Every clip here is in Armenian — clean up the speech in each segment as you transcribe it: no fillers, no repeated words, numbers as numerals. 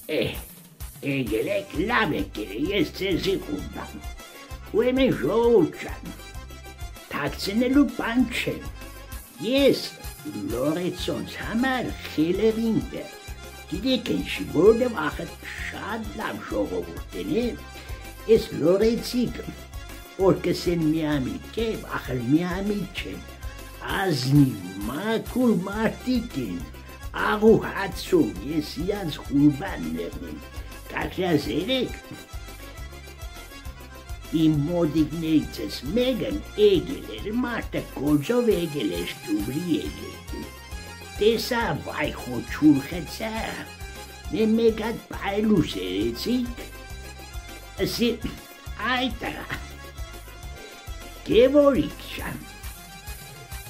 Եկեք լավ եկել, ես ձեզի խումբամ, ուրեմն ժողովուրդ ջան, թաքցնելու բան չէ, ես Լորեցոնց համար խելերին դեր, գիտեք ինչի, որովհետև ախր շատ լավ ժողովուրդ են, ես Լորեցիկ, որ կսեն միամիտ է, ախր միամիտ չեն, ազնիվ, մաքուր մարդիկ են, աղու հացում, ես իրանց խուրբանն եմ, կակրազերեք, իմ մոդիկներիցս մեկն եկել էր, մարդը կոծով եկել էր, Գյումրի եկել, տեսա վայ խոչուր խեցա, մեկ հատ բայլուս երեցիք, ասի այդ տղա, Գևորիկ շան,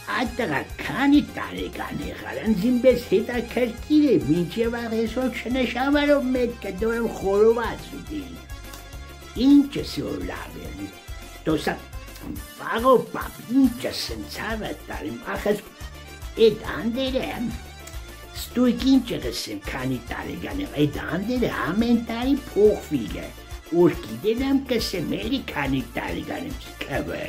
այդ տղա քանի տարեկան եղար, ինձ հետաքրքիր է, մինչև այսօր չնշանվելով մեկը դորեմ խորոված ուտի, ինչս որ լավ էր, դոսա վաղո պապ, ինչս ընցավը տարիմ, ախր այդ անդերը, ստույք ինչը գսեմ քանի տարեկան եղար, այդ անդերը ամեն տարի փոխվիլ է, որ գիտենամ կսեմ էլի քանի տարեկան եմ, կվը,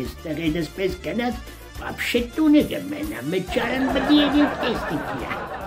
ես տղենս պես գնաց, Вообще ту не гамена, мы чарам подъедем в тесте.